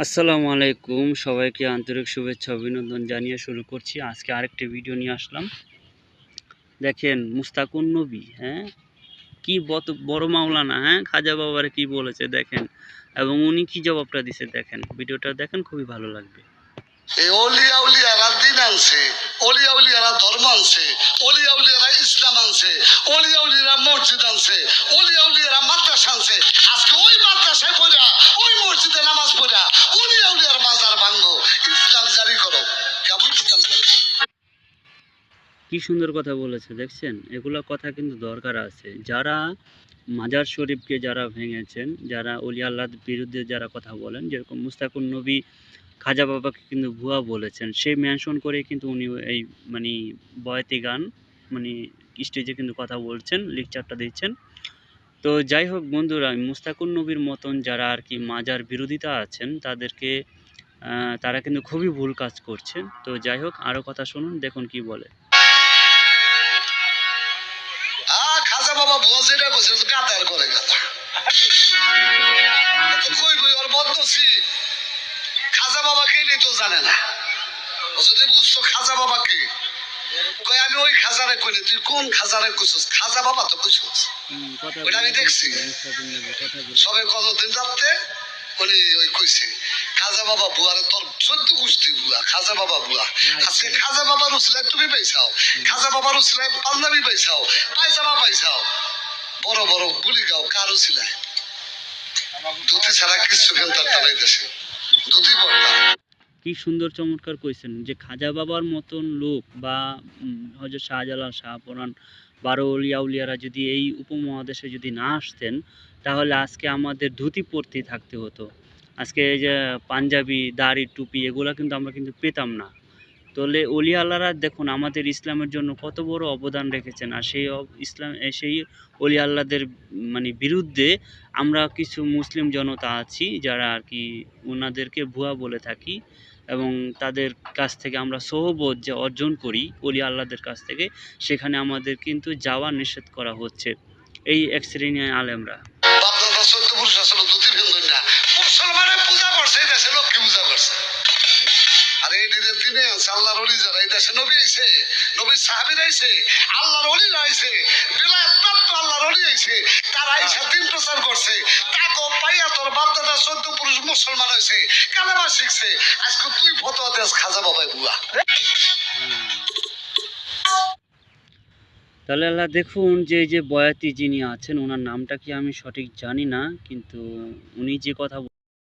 আসসালামু আলাইকুম, সবাইকে আন্তরিক শুভেচ্ছা অভিনন্দন জানিয়ে শুরু করছি। আজকে আরেকটি ভিডিও নিয়ে আসলাম। দেখেন মুস্তাকুন নবী, কি বড় মাওলানা, খাজা বাবারে কি বলেছে দেখেন, এবং উনি কি জবাবটা দিছে দেখেন। ভিডিওটা দেখেন, খুবই ভালো লাগবে। এই অলিয়া উলিয়ারা দিন আনছে, অলিয়া উলিয়ারা ধর্ম আনছে, অলিয়া উলিয়ারা ইসলাম আনছে, অলিয়া উলিয়ারা মসজিদ আনছে, অলিয়া উলিয়ারা মাদ্রাসা আনছে। আজকে ওই মাদ্রাসায় পড়া, ওই মসজিদে নামাজ পড়া, অলিয়া উলিয়ার বাজার ভাঙবো, ইসলাম জারি করো। কেমন ইসলাম জারি? কি সুন্দর কথা বলেছে দেখছেন। এগুলা কথা কিন্তু দরকার আছে। যারা মাজার শরীফকে যারা ভেঙেছেন, যারা অলি আল্লাহর বিরুদ্ধে যারা কথা বলেন, যেরকম মুস্তাকুন নবী খাজা বাবাকে কিন্তু ভুয়া বলেছেন, সেই মেনশন করে কিন্তু উনি এই মানে বয়াতি গান মানে স্টেজে কিন্তু কথা বলছেন, লেকচারটা দিচ্ছেন। তো যাই হোক বন্ধুরা, মুস্তাকুন নবীর মতন যারা আর কি মাজার বিরোধিতা আছেন তাদেরকে তারা কিন্তু খুবই ভুল কাজ করছেন। তো যাই হোক, আরও কথা শুনুন, দেখুন কি বলে। খাজা বাবা বজেরা বসে গাদার করে গাদা কই বই ওর বদনসি খাজা বাবা কে তো জানে না। যদি বুঝছো খাজা বাবা কে, কই আমি ওই খাজারে কইনি, তুই কোন খাজারে কইছস? খাজা বাবা তো কইছস, ওটা আমি দেখছি। সবে কতদিন যাচ্ছে উনি ওই কইছে খাজা বাবা বুয়ারে তোর 14 গোষ্ঠী বুয়া, খাজা বাবা বুয়া। আজকে খাজা বাবার উসিলায় তুমি পাইছাও, খাজা বাবার উসিলায় পাঞ্জাবি পাইছাও, পায়জামা পাইছাও, বড় বড় গুলি গাও কার উসিলায়? ধুতি ছাড়া কিছু খেলতে তারাই দেশে ধুতি পড়তা। কি সুন্দর চমৎকার কইছেন যে খাজা বাবার মতন লোক বা হযরত শাহজালাল, শাহপরাণ, বারো অলিয়া উলিয়ারা যদি এই উপমহাদেশে যদি না আসতেন, তাহলে আজকে আমাদের ধুতি পরতেই থাকতে হতো। আজকে এই যে পাঞ্জাবি, দাড়ি, টুপি এগুলা কিন্তু আমরা কিন্তু পেতাম না। তাহলে অলি আল্লাহরা দেখুন আমাদের ইসলামের জন্য কত বড় অবদান রেখেছেন। আর সেই অলি আল্লাহদের মানে বিরুদ্ধে আমরা কিছু মুসলিম জনতা আছি যারা আর কি ওনাদেরকে ভুয়া বলে থাকি, এবং তাদের কাছ থেকে আমরা সহবত যে অর্জন করি অলি আল্লাহদের কাছ থেকে, সেখানে আমাদের কিন্তু যাওয়া নিষেধ করা হচ্ছে এই এক শ্রেণীর আলেমরা। আপনারা 14 পুরুষ আসলে ধুতি ফেলবেন না, মুসলমানের পূজা করছে এই দেশে, লক্ষ্মী পূজা করছে। আর এই দিনের দিনে আছে আল্লাহর ওলি যারা, এই দেশে নবী আইছে, নবীর সাহাবীরা আইছে, আল্লাহর ওলিরা আইছে, বিলাত প্রাপ্ত আল্লাহর ওলি আইছে, তারা আইসা দিন প্রচার করছে। তাগো পাইয়া তোর বাপদাদা 14 পুরুষ মুসলমান হইছে, কালেমা শিখছে। আজকে তুই ফতোয়া দেস খাজা বাবাই বুয়া। তাহলে আল্লাহ দেখুন যে এই যে বয়াতি যিনি আছেন ওনার নামটা কি আমি সঠিক জানি না, কিন্তু উনি যে কথা